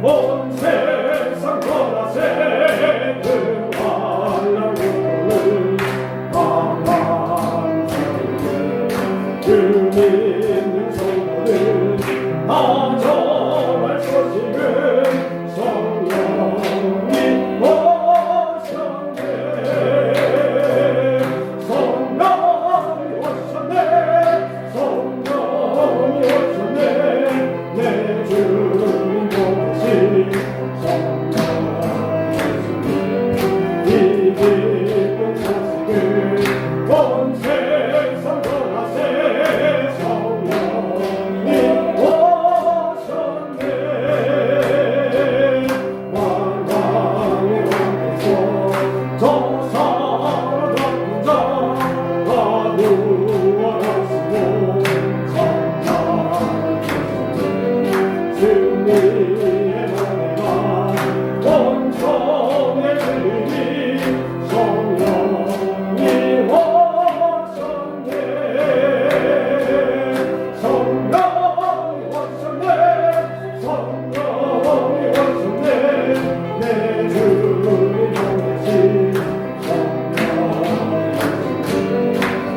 온 세상 전하세 그 환난 고통을 강한 자에게 그 믿는 성도들 다 전할 소식을 성령이 오셨네 성령이 오셨네 성령이 오셨네 내 주님 보시 성령이 이 기쁜 소식을 온 세상 전하세 성령이 오셨네 만왕의 왕께서 저 살아났던 자가 누워하시고 승리의 노래가 온천에 들리니 성령이 오셨네 성령이 오셨네 성령이 오셨네 내 주님 보내신 성령이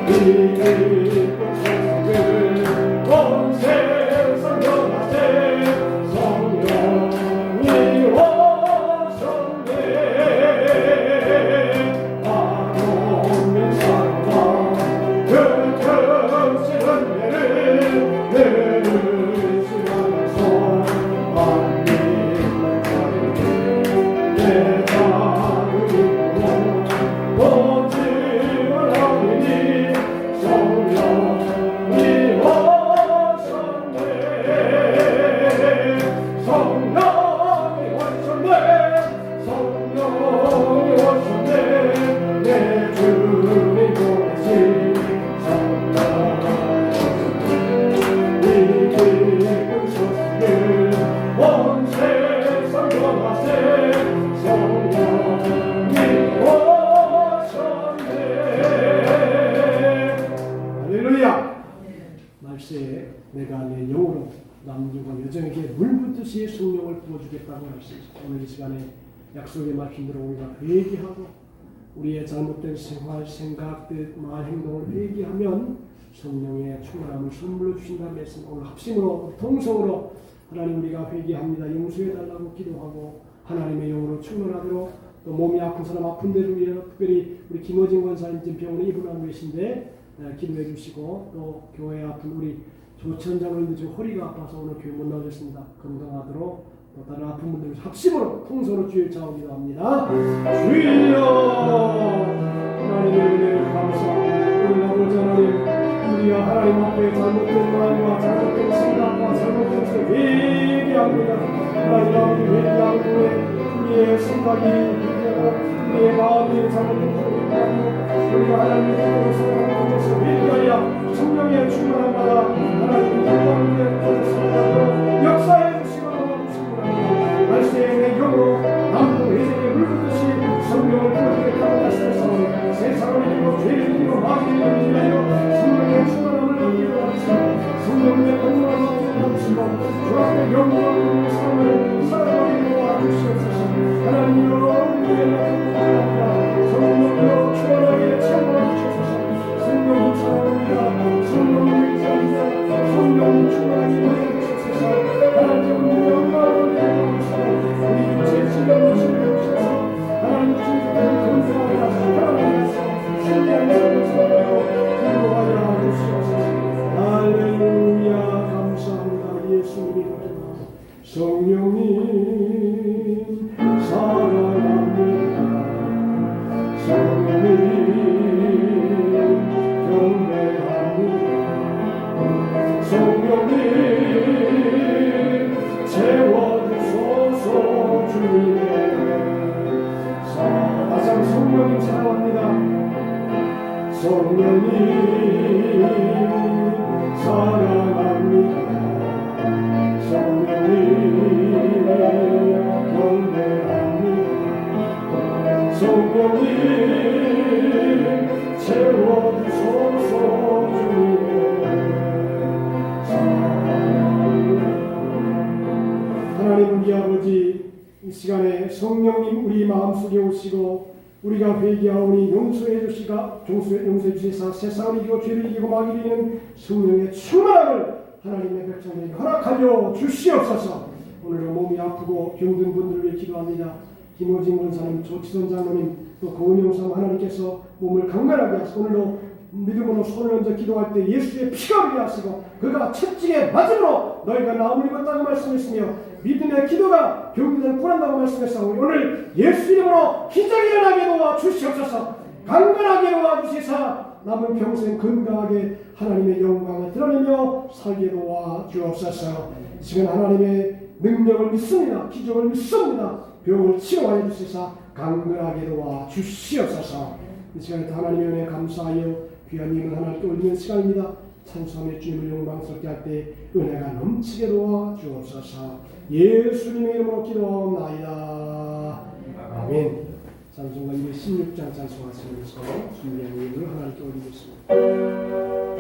이 기쁜 소식을 온 세상 전하세 성령이 오셨네 한없는 사랑과 그 크신 은혜를 내를 신하면서 만민만 가리니 내 작은 힘으로 오직을 하리니 성령이 오셨네 성령이 오셨네 성령이 오셨네 내 주님 보내신 성령이 이 기쁜 소식을 온 세상 전하세 성령이 오셨네. 할렐루야. 말세에 내가 내 영으로 남녀가 여정에게 물붓듯이 성령을 부어주겠다고 말씀하셨습니다. 오늘 이 시간에 약속의 말씀대로 우리가 회개하고 우리의 잘못된 생활, 생각, 뜻, 말, 행동을 회개하면 성령의 충만함을 선물로 주신다는 말씀 오늘 합심으로 통성으로 하나님 우리가 회개합니다. 용서해달라고 기도하고 하나님의 영으로 충만하도록 또 몸이 아픈 사람 아픈 데를 위해 특별히 우리 김어진 권사님 지금 병원에 입원하고 계신데 기도해 주시고 또 교회에 아픈 우리 조천 장로님도 지금 허리가 아파서 오늘 교회 못 나오셨습니다. 건강하도록 또 다른 아픈 분들 합심으로 통성으로 주의 차원 기도합니다. 주여 하나님의 은혜를 감사합니다. 우리 아버지 하나님 우리가 하나님 앞에 잘못된 말과 잘못된 생각과 잘못된 것을 회개합니다. 하나님 아버지 회개하고 우리의 생각이 회개하고 우리의 마음이 잘못된 것을 회개하고 우리가 하나님의 뜻대로 살아가는 것을 회개하여 성령의 충만함 받아 하나님의 영광을 받으시고 역사해 주시고 도와주시고 말세에 내 영으로 남도 회색에 물붓듯이 성령을 부어주겠다고 말씀하시고 세상을 이기고 죄를 이기고 마귀를 이기며 주 앞에 영광의 삶을 살아가게 도와주시옵소서. 하나님이여 우리의 나라입니다. 성령으로 주원하게 채워 주시옵소서. 성령이 사랑합니다. 성령을 의지합니다. 성령이 주원하게 도와주시옵소서. 하나님 우리의 영광을 내려주시옵소서. 우리 육체의 질병을 치료해주소서. 하나님 주님께서 건강하게 하시고 하나님께서 신비한 삶을 살아가고 기도하여 주시옵소서. 할렐루야. 감사합니다. 예수님이 거듭나 성령님 사랑합니다. 성령님 경배합니다. 성령님 채워주소서. 주님의 다시 성령님 사랑합니다. 성령님 사랑합니다. 성령님 경배합니다. 성령님 채워주소서. 주님의 사랑. 하나님 우리 아버지, 이 시간에 성령님 우리 마음속에 오시고 우리가 회개하오니 용서해 주시사 세상을 이기고 죄를 이기고 마귀를 이기는 성령의 충만함을 하나님의 백성에게 허락하여 주시옵소서. 오늘은 몸이 아프고 병든 분들을 위해 기도합니다. 김호진 원사님, 조치선 장로님, 또 고은영 사모 하나님께서 몸을 강건하게 하시고 오늘도 믿음으로 손을 얹어 기도할 때 예수의 피가 흐르게 하시고 그가 채찍에 맞음으로 너희가 나음을 입었다고 말씀했으며 믿음의 기도가 병든 구한다고 말씀했사오니 오늘 예수 이름으로 기적이 일어나게 도와 주시옵소서. 강건하게 도와 주시사 남은 평생 건강하게 하나님의 영광을 드러내며 살게 도와 주옵소서. 이 시간 하나님의 능력을 믿습니다. 기적을 믿습니다. 병을 치료하여 주시사 강건하게 도와 주시옵소서. 이 시간에 하나님의 은혜 감사하여 귀한 이름을 하나님께 올리는 시간입니다. 찬송의 주님을 영광스럽게 할 때 은혜가 넘치게 도와 주옵소서. 예수님의 이름으로 기도하옵나이다. 아멘. 찬송가 216장 찬송하시면서 주님의 이름을 하나님께 올리겠습니다.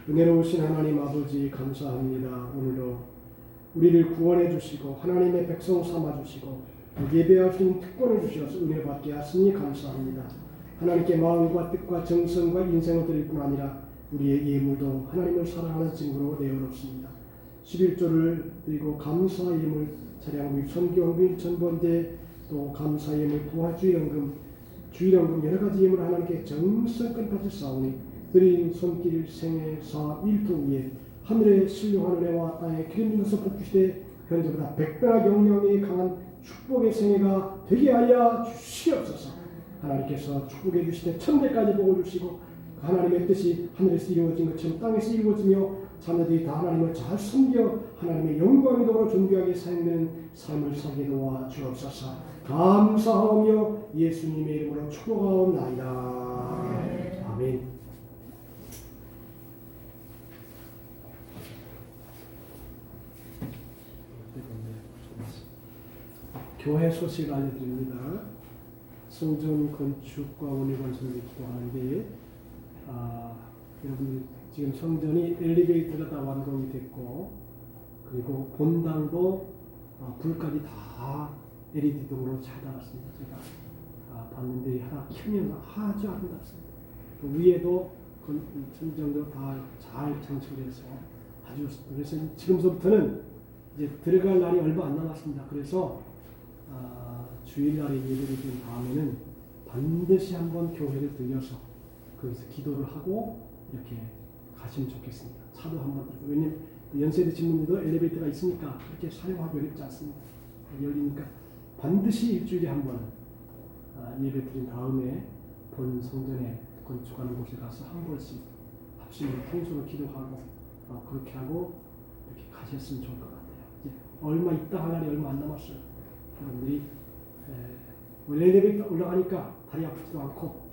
은혜로우신 하나님 아버지 감사합니다. 오늘도 우리를 구원해 주시고 하나님의 백성 삼아 주시고 예배할 수 있는 특권을 주셔서 은혜 받게 하시니 감사합니다. 하나님께 마음과 뜻과 정성과 인생을 드릴 뿐 아니라 우리의 예물도 하나님을 사랑하는 증거로 내어놓습니다. 11조를 드리고 감사 예물 차량비 선교헌금 천번제 또 감사 예물 부활주일헌금 주일헌금 여러 가지 예물 하나님께 정성껏 바치사오니 드린 손길 생애 사업 일터 위에 하늘의 신령한 은혜와 땅의 기름 중에서 복주시되 현재보다 100배나 영향이 강한 축복의 생애가 되게 하여 주시옵소서. 하나님께서 축복해 주시되 천대까지 복을 주시고 하나님의 뜻이 하늘에서 이루어진 것처럼 땅에서 이루어지며 자녀들이 다 하나님을 잘 섬겨 하나님의 영광이 도로 존귀하게 사용되는 삶을 살게 도와 주옵소서. 감사하며 예수님의 이름으로 축복하옵나이다. 아멘. 교회 소식 알려드립니다. 성전 건축과 원유 건설을 기도하는데 여러분 지금 성전이 엘리베이터가 다 완공이 됐고 그리고 본당도 불까지 다 LED 등으로 잘 달았습니다. 제가 봤는데 하나 켜면 아주 아름답습니다. 또 위에도 성전도 다 잘 장치해서 아주 좋습니다. 그래서 지금서부터는 이제 들어갈 날이 얼마 안 남았습니다. 그래서 주일날에 예배를 드린 다음에는 반드시 한번 교회를 들려서 거기서 기도를 하고 이렇게 가시면 좋겠습니다. 차도 한번 들고 왜냐면 연세대 신문들도 엘리베이터가 있으니까 그렇게 사용하기 어렵지 않습니다. 열리니까 반드시 일주일에 한번 예배 드린 다음에 본 성전에 건축하는 곳에 가서 한 번씩 합심으로 통수로 기도하고 그렇게 하고 이렇게 가셨으면 좋을 것 같아요. 이제 얼마 있다 할 날이 얼마 안 남았어요. 여러분들이 엘리베이터 올라가니까 다리 아프지도 않고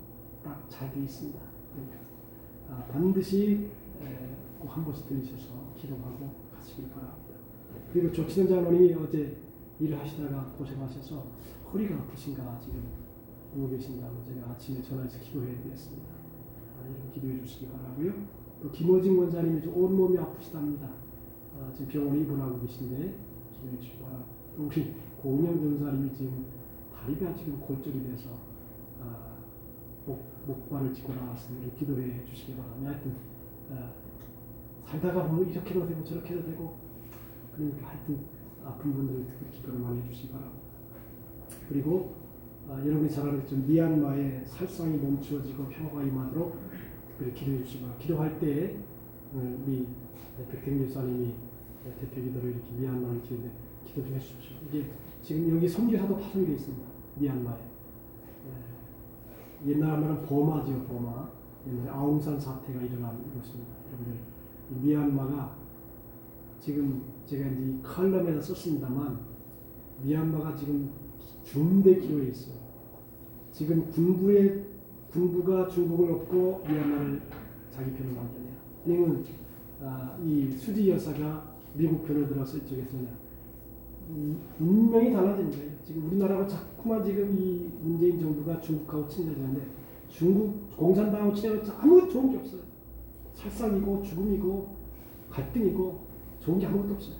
딱 잘 되어 있습니다. 그러니까 반드시 꼭 한 번씩 들리셔서 기도하고 가시길 바랍니다. 그리고 조치선 장로님이 어제 일을 하시다가 고생하셔서 허리가 아프신가 지금 누워 계신다고 제가 아침에 전화해서 기도해 드렸습니다. 기도해 주시기 바라고요. 또 김호진 원장님이 온몸이 아프시답니다. 지금 병원에 입원하고 계신데 기도해 주시기 바랍니다. 또 우리 고은영 전사님이 지금 다리가 지금 골절이 돼서 목발을 짚고 나왔으니 기도해 주시기 바랍니다. 하여튼 살다가 보면 이렇게도 되고 저렇게도 되고 그러니까 하여튼 아픈 분들은 특히 기도를 많이 해주시기 바랍니다. 그리고 여러분이 잘 알겠지만 미얀마의 살상이 멈추어지고 평화가 임하도록 특별히 기도해 주시기 바랍니다. 기도할 때 우리 백택 교사님이 대표 기도를 이렇게 미얀마를 기도해 기도 좀 해주십시오. 이게 지금 여기 선교사도 파송되어 있습니다. 미얀마에. 옛날 말은 버마지요, 버마. 옛날에 아웅산 사태가 일어난 곳입니다. 여러분들, 미얀마가 지금 제가 이제 이 칼럼에서 썼습니다만 미얀마가 지금 중대 기로에 있어요. 지금 군부가 중국을 얻고 미얀마를 자기 편을 만드네요. 왜냐면 이 수지 여사가 미국 편을 들어서 이쪽에서 운명이 달라진 거예요. 지금 우리나라하고 자꾸만 지금 이 문재인 정부가 중국하고 친해지는데 중국 공산당하고 친해서 아무 좋은 게 없어요. 살상이고 죽음이고 갈등이고 좋은 게 아무것도 없어요.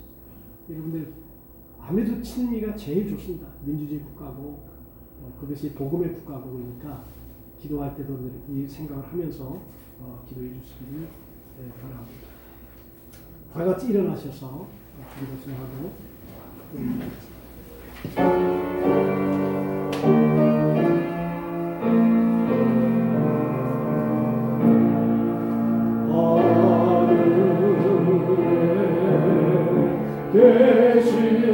여러분들 아무래도 친미가 제일 좋습니다. 민주주의 국가고 그것이 복음의 국가고 그러니까 기도할 때도 이 생각을 하면서 기도해 주시기를 바랍니다. 다 같이 일어나셔서 기도 하고 계신 아버지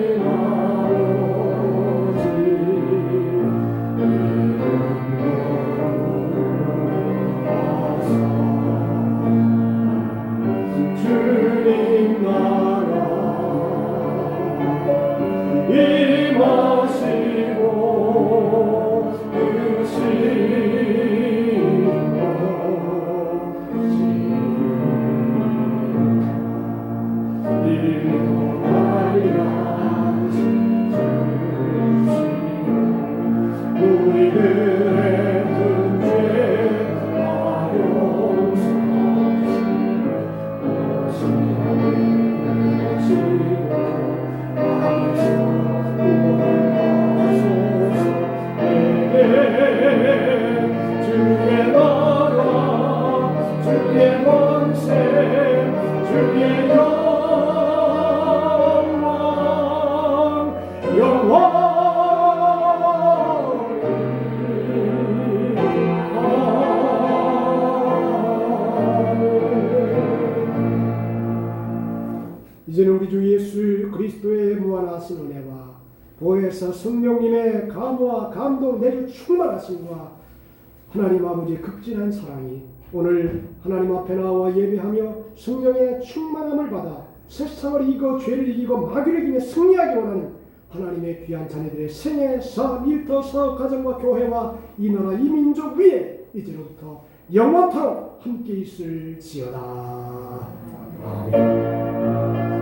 주님 나라 임하시고 권세 주의 영원히 이제는 우리 주 예수 그리스도의 무한하신 은혜와 보혜사 성령님의 감화와 감동 내주 충만하심과 하나님 아버지의 극진한 사랑이 오늘 하나님 앞에 나와 예배하며 성령의 충만함을 받아 세상을 이기고 죄를 이기고 마귀를 이기며 승리하기 원하는 하나님의 귀한 자녀들의 생애, 사업, 일터, 사업, 가정과 교회와 이 나라 이 민족 위에 이제로부터 영원토록 함께 있을지어다. 아멘.